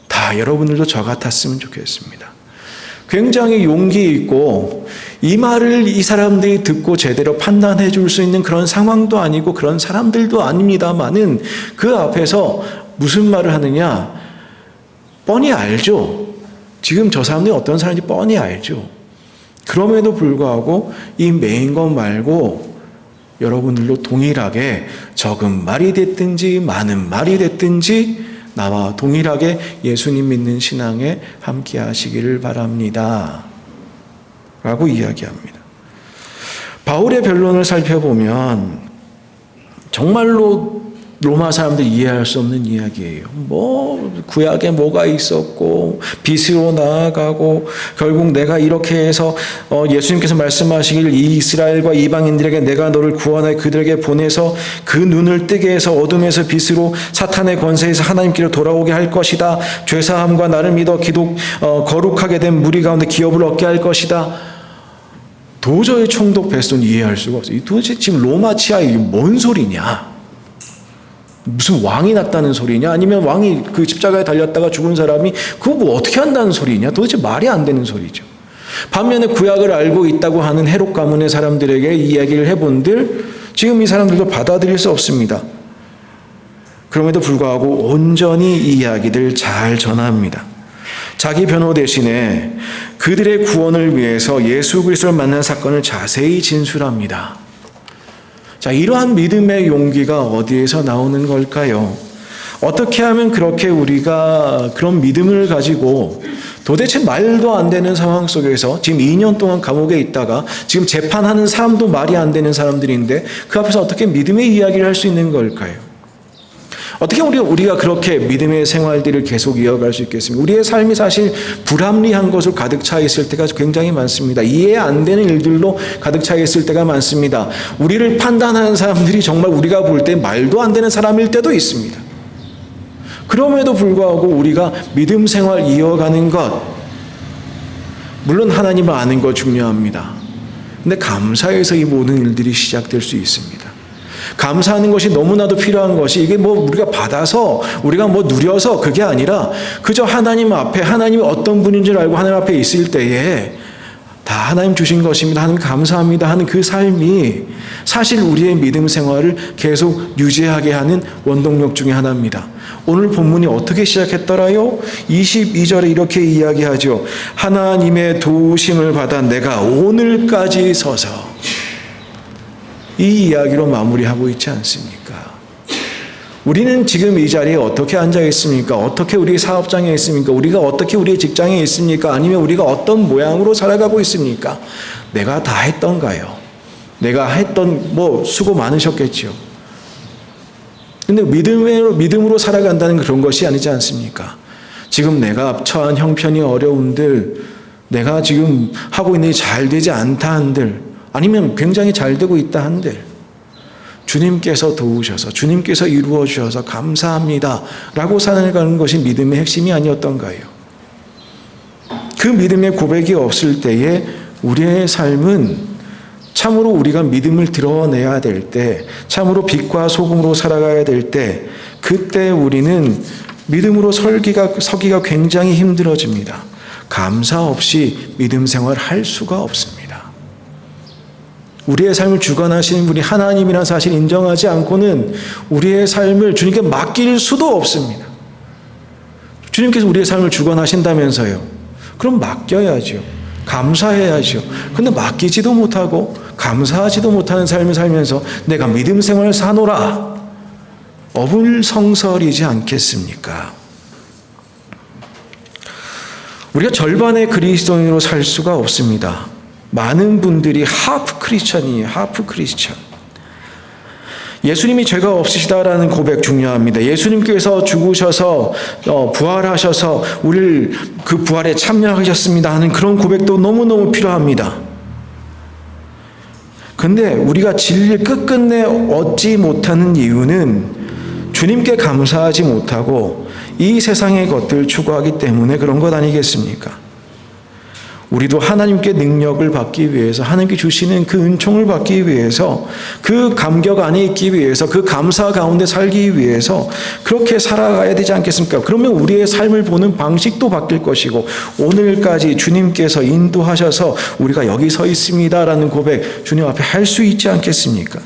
다 여러분들도 저 같았으면 좋겠습니다. 굉장히 용기 있고 이 말을 이 사람들이 듣고 제대로 판단해 줄 수 있는 그런 상황도 아니고 그런 사람들도 아닙니다만은 그 앞에서 무슨 말을 하느냐? 뻔히 알죠. 지금 저 사람들이 어떤 사람인지 뻔히 알죠. 그럼에도 불구하고 이 메인 것 말고 여러분들도 동일하게 적은 말이 됐든지 많은 말이 됐든지 나와 동일하게 예수님 믿는 신앙에 함께 하시기를 바랍니다. 라고 이야기합니다. 바울의 변론을 살펴보면 정말로 로마 사람들이 이해할 수 없는 이야기예요. 구약에 뭐가 있었고 빚으로 나아가고 결국 내가 이렇게 해서 예수님께서 말씀하시길 이 이스라엘과 이방인들에게 내가 너를 구원하여 그들에게 보내서 그 눈을 뜨게 해서 어둠에서 빛으로 사탄의 권세에서 하나님께로 돌아오게 할 것이다. 죄사함과 나를 믿어 거룩하게 된 무리 가운데 기업을 얻게 할 것이다. 도저히 총독 베스토는 이해할 수가 없어요. 도대체 지금 로마 치하에 이게 뭔 소리냐? 무슨 왕이 났다는 소리냐? 아니면 왕이 그 십자가에 달렸다가 죽은 사람이 그거 뭐 어떻게 한다는 소리냐? 도대체 말이 안 되는 소리죠. 반면에 구약을 알고 있다고 하는 헤롯 가문의 사람들에게 이야기를 해본들 지금 이 사람들도 받아들일 수 없습니다. 그럼에도 불구하고 온전히 이 이야기들 잘 전합니다. 자기 변호 대신에 그들의 구원을 위해서 예수 그리스도를 만난 사건을 자세히 진술합니다. 자, 이러한 믿음의 용기가 어디에서 나오는 걸까요? 어떻게 하면 그렇게 우리가 그런 믿음을 가지고 도대체 말도 안 되는 상황 속에서 지금 2년 동안 감옥에 있다가 지금 재판하는 사람도 말이 안 되는 사람들인데 그 앞에서 어떻게 믿음의 이야기를 할 수 있는 걸까요? 어떻게 우리가 그렇게 믿음의 생활들을 계속 이어갈 수 있겠습니까? 우리의 삶이 사실 불합리한 것으로 가득 차 있을 때가 굉장히 많습니다. 이해 안 되는 일들로 가득 차 있을 때가 많습니다. 우리를 판단하는 사람들이 정말 우리가 볼 때 말도 안 되는 사람일 때도 있습니다. 그럼에도 불구하고 우리가 믿음 생활 이어가는 것, 물론 하나님을 아는 것 중요합니다. 근데 감사해서 이 모든 일들이 시작될 수 있습니다. 감사하는 것이 너무나도 필요한 것이 이게 우리가 받아서 우리가 누려서 그게 아니라 그저 하나님 앞에 하나님이 어떤 분인 줄 알고 하나님 앞에 있을 때에 다 하나님 주신 것입니다. 하나님 감사합니다 하는 그 삶이 사실 우리의 믿음 생활을 계속 유지하게 하는 원동력 중에 하나입니다. 오늘 본문이 어떻게 시작했더라요? 22절에 이렇게 이야기하죠. 하나님의 도우심을 받아 내가 오늘까지 서서 이 이야기로 마무리하고 있지 않습니까? 우리는 지금 이 자리에 어떻게 앉아 있습니까? 어떻게 우리 사업장에 있습니까? 우리가 어떻게 우리의 직장에 있습니까? 아니면 우리가 어떤 모양으로 살아가고 있습니까? 내가 다 했던가요? 내가 했던 수고 많으셨겠죠. 근데 믿음으로 살아간다는 그런 것이 아니지 않습니까? 지금 내가 처한 형편이 어려운들, 내가 지금 하고 있는 일이 잘 되지 않다 한들, 아니면 굉장히 잘 되고 있다 한들 주님께서 도우셔서 주님께서 이루어 주셔서 감사합니다 라고 살아가는 것이 믿음의 핵심이 아니었던가요? 그 믿음의 고백이 없을 때에 우리의 삶은 참으로 우리가 믿음을 드러내야 될 때, 참으로 빛과 소금으로 살아가야 될 때, 그때 우리는 믿음으로 서기가 굉장히 힘들어집니다. 감사 없이 믿음 생활 할 수가 없습니다. 우리의 삶을 주관하시는 분이 하나님이라는 사실을 인정하지 않고는 우리의 삶을 주님께 맡길 수도 없습니다. 주님께서 우리의 삶을 주관하신다면서요. 그럼 맡겨야죠. 감사해야죠. 근데 맡기지도 못하고 감사하지도 못하는 삶을 살면서 내가 믿음 생활을 사노라. 어불성설이지 않겠습니까? 우리가 절반의 그리스도인으로 살 수가 없습니다. 많은 분들이 하프 크리스천이에요. 하프 크리스천. 예수님이 죄가 없으시다라는 고백 중요합니다. 예수님께서 죽으셔서 부활하셔서 우리를 그 부활에 참여하셨습니다 하는 그런 고백도 너무너무 필요합니다. 근데 우리가 진리를 끝끝내 얻지 못하는 이유는 주님께 감사하지 못하고 이 세상의 것들을 추구하기 때문에 그런 것 아니겠습니까? 우리도 하나님께 능력을 받기 위해서, 하나님께 주시는 그 은총을 받기 위해서, 그 감격 안에 있기 위해서, 그 감사 가운데 살기 위해서 그렇게 살아가야 되지 않겠습니까? 그러면 우리의 삶을 보는 방식도 바뀔 것이고, 오늘까지 주님께서 인도하셔서 우리가 여기 서 있습니다라는 고백 주님 앞에 할 수 있지 않겠습니까?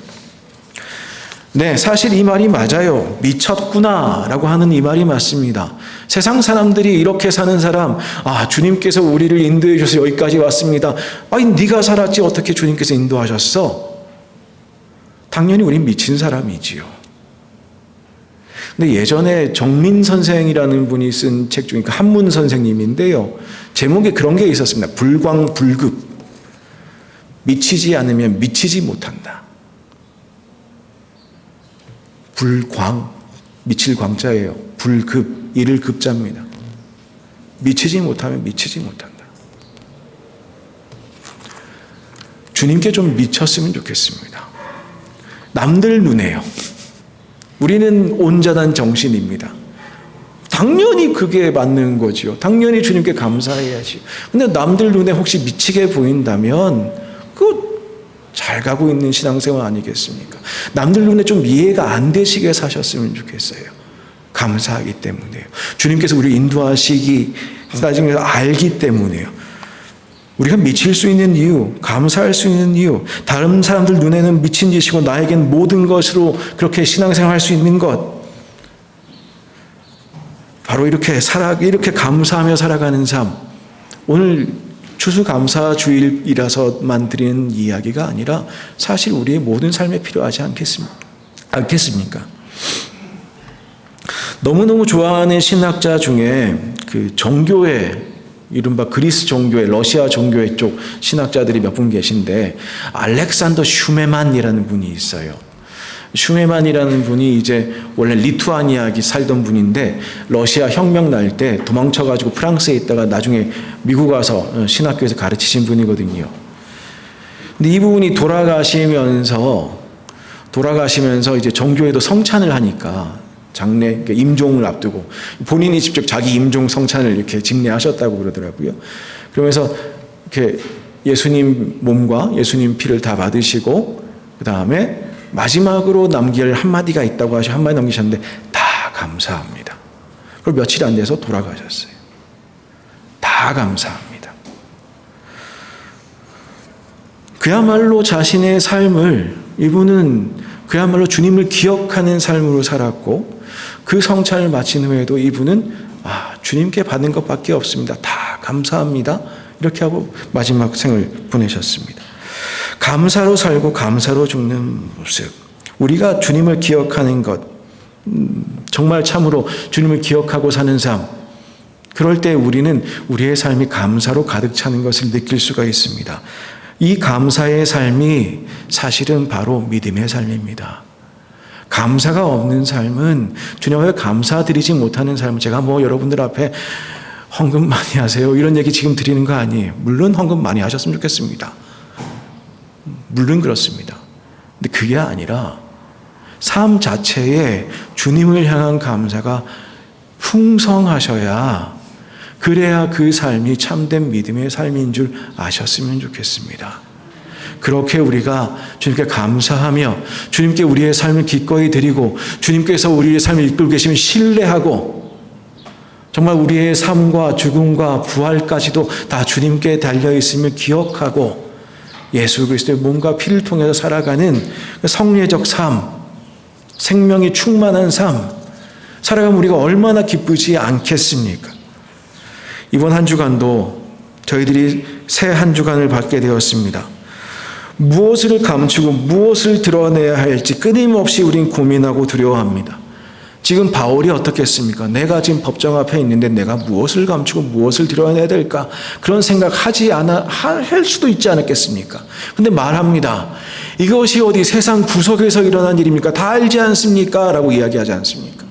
네, 사실 이 말이 맞아요. 미쳤구나라고 하는 이 말이 맞습니다. 세상 사람들이 이렇게 사는 사람, 주님께서 우리를 인도해 주셔서 여기까지 왔습니다. 아니, 네가 살았지 어떻게 주님께서 인도하셨어? 당연히 우린 미친 사람이지요. 근데 예전에 정민 선생이라는 분이 쓴 책 중에 한문 선생님인데요. 제목에 그런 게 있었습니다. 불광불급. 미치지 않으면 미치지 못한다. 불광, 미칠 광자예요. 불급, 이를 급자입니다. 미치지 못하면 미치지 못한다. 주님께 좀 미쳤으면 좋겠습니다. 남들 눈에요. 우리는 온전한 정신입니다. 당연히 그게 맞는 거지요. 당연히 주님께 감사해야지. 근데 남들 눈에 혹시 미치게 보인다면 그거 잘 가고 있는 신앙생활 아니겠습니까? 남들 눈에 좀 이해가 안 되시게 사셨으면 좋겠어요. 감사하기 때문에요. 주님께서 우리를 인도하시기 나중에 알기 때문에요. 우리가 미칠 수 있는 이유, 감사할 수 있는 이유, 다른 사람들 눈에는 미친 짓이고 나에겐 모든 것으로 그렇게 신앙생활 할 수 있는 것, 바로 이렇게 감사하며 살아가는 삶. 오늘 추수감사주일이라서만 드리는 이야기가 아니라 사실 우리의 모든 삶에 필요하지 않겠습니까? 너무너무 좋아하는 신학자 중에 그 종교회, 이른바 그리스 종교회, 러시아 종교회 쪽 신학자들이 몇 분 계신데, 알렉산더 슈메만이라는 분이 있어요. 슈메만이라는 분이 이제 원래 리투아니아에 살던 분인데, 러시아 혁명 날 때 도망쳐가지고 프랑스에 있다가 나중에 미국 와서 신학교에서 가르치신 분이거든요. 근데 이 분이 돌아가시면서 이제 종교에도 성찬을 하니까, 장례, 임종을 앞두고 본인이 직접 자기 임종 성찬을 이렇게 집례하셨다고 그러더라고요. 그러면서 이렇게 예수님 몸과 예수님 피를 다 받으시고, 그 다음에 마지막으로 남길 한마디가 있다고 하셔 한마디 남기셨는데, 다 감사합니다. 그리고 며칠 안 돼서 돌아가셨어요. 다 감사합니다. 그야말로 자신의 삶을, 이분은 그야말로 주님을 기억하는 삶으로 살았고, 그 성찬을 마친 후에도 이분은 주님께 받은 것밖에 없습니다. 다 감사합니다. 이렇게 하고 마지막 생을 보내셨습니다. 감사로 살고 감사로 죽는 모습. 우리가 주님을 기억하는 것, 정말 참으로 주님을 기억하고 사는 삶. 그럴 때 우리는 우리의 삶이 감사로 가득 차는 것을 느낄 수가 있습니다. 이 감사의 삶이 사실은 바로 믿음의 삶입니다. 감사가 없는 삶은, 주님 앞에 감사드리지 못하는 삶은, 제가 여러분들 앞에 헌금 많이 하세요 이런 얘기 지금 드리는 거 아니에요. 물론 헌금 많이 하셨으면 좋겠습니다. 물론 그렇습니다. 근데 그게 아니라 삶 자체에 주님을 향한 감사가 풍성하셔야, 그래야 그 삶이 참된 믿음의 삶인 줄 아셨으면 좋겠습니다. 그렇게 우리가 주님께 감사하며 주님께 우리의 삶을 기꺼이 드리고, 주님께서 우리의 삶을 이끌고 계시면 신뢰하고, 정말 우리의 삶과 죽음과 부활까지도 다 주님께 달려있음을 기억하고, 예수 그리스도의 몸과 피를 통해서 살아가는 성례적 삶, 생명이 충만한 삶 살아가면 우리가 얼마나 기쁘지 않겠습니까? 이번 한 주간도 저희들이 새 한 주간을 받게 되었습니다. 무엇을 감추고 무엇을 드러내야 할지 끊임없이 우린 고민하고 두려워합니다. 지금 바울이 어떻겠습니까? 내가 지금 법정 앞에 있는데 내가 무엇을 감추고 무엇을 드러내야 될까? 그런 생각하지 할 수도 있지 않았겠습니까? 근데 말합니다. 이것이 어디 세상 구석에서 일어난 일입니까? 다 알지 않습니까? 라고 이야기하지 않습니까?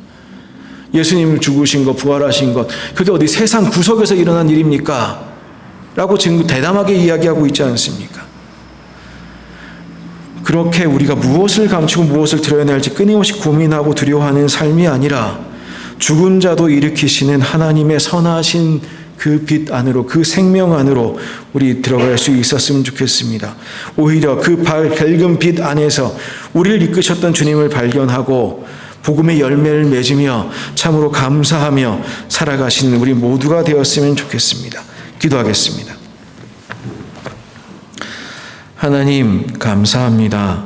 예수님을 죽으신 것, 부활하신 것, 그게 어디 세상 구석에서 일어난 일입니까? 라고 지금 대담하게 이야기하고 있지 않습니까? 그렇게 우리가 무엇을 감추고 무엇을 드러내야 할지 끊임없이 고민하고 두려워하는 삶이 아니라, 죽은 자도 일으키시는 하나님의 선하신 그 빛 안으로, 그 생명 안으로 우리 들어갈 수 있었으면 좋겠습니다. 오히려 그 밝은 빛 안에서 우리를 이끄셨던 주님을 발견하고 복음의 열매를 맺으며 참으로 감사하며 살아가시는 우리 모두가 되었으면 좋겠습니다. 기도하겠습니다. 하나님 감사합니다.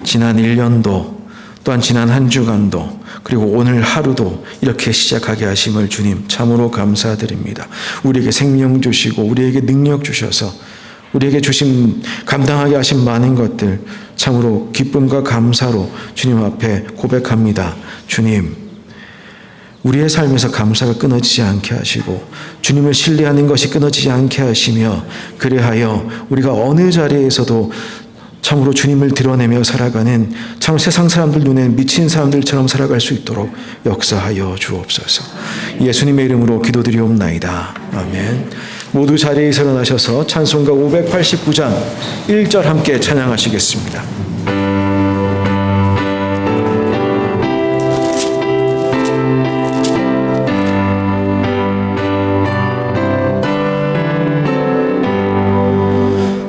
지난 1년도 또한 지난 한 주간도 그리고 오늘 하루도 이렇게 시작하게 하심을 주님 참으로 감사드립니다. 우리에게 생명 주시고 우리에게 능력 주셔서 우리에게 주신 감당하게 하신 많은 것들 참으로 기쁨과 감사로 주님 앞에 고백합니다. 주님, 우리의 삶에서 감사가 끊어지지 않게 하시고 주님을 신뢰하는 것이 끊어지지 않게 하시며 그래하여 우리가 어느 자리에서도 참으로 주님을 드러내며 살아가는 참 세상 사람들 눈에 미친 사람들처럼 살아갈 수 있도록 역사하여 주옵소서. 예수님의 이름으로 기도드리옵나이다. 아멘. 모두 자리에 일어나셔서 찬송가 589장 1절 함께 찬양하시겠습니다.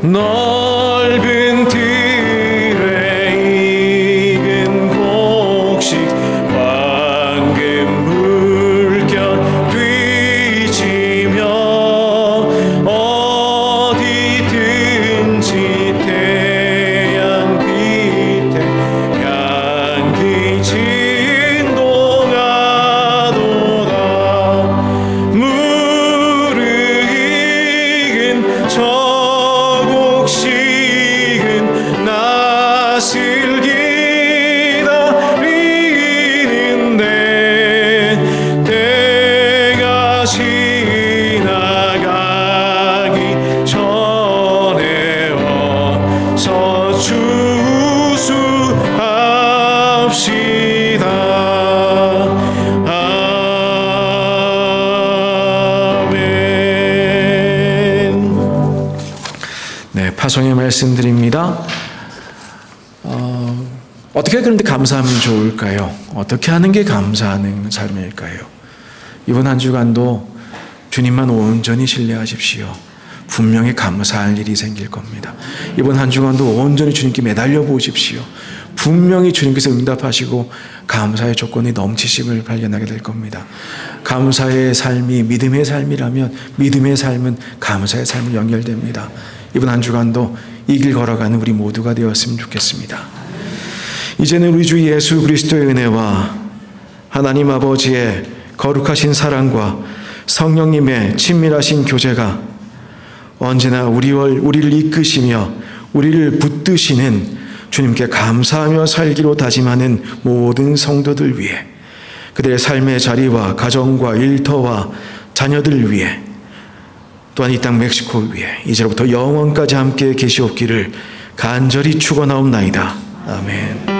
넓은 들에 익은 곡식 황금 물결 뒤지며 어디든지 태양 빛에 향기 진동하도다. 무르익은 곡식은 낯을 기다리는데 때가 지나가기 전에 어서 주수합시다. 아멘. 네, 파송의 말씀드립니다. 어떻게 그런데 감사하면 좋을까요? 어떻게 하는 게 감사하는 삶일까요? 이번 한 주간도 주님만 온전히 신뢰하십시오. 분명히 감사할 일이 생길 겁니다. 이번 한 주간도 온전히 주님께 매달려 보십시오. 분명히 주님께서 응답하시고 감사의 조건이 넘치심을 발견하게 될 겁니다. 감사의 삶이 믿음의 삶이라면 믿음의 삶은 감사의 삶으로 연결됩니다. 이번 한 주간도 이 길 걸어가는 우리 모두가 되었으면 좋겠습니다. 이제는 우리 주 예수 그리스도의 은혜와 하나님 아버지의 거룩하신 사랑과 성령님의 친밀하신 교제가 언제나 우리를 이끄시며 우리를 붙드시는 주님께 감사하며 살기로 다짐하는 모든 성도들 위해 그들의 삶의 자리와 가정과 일터와 자녀들 위해 또한 이 땅 멕시코 위에 이제로부터 영원까지 함께 계시옵기를 간절히 축원하옵나이다. 아멘.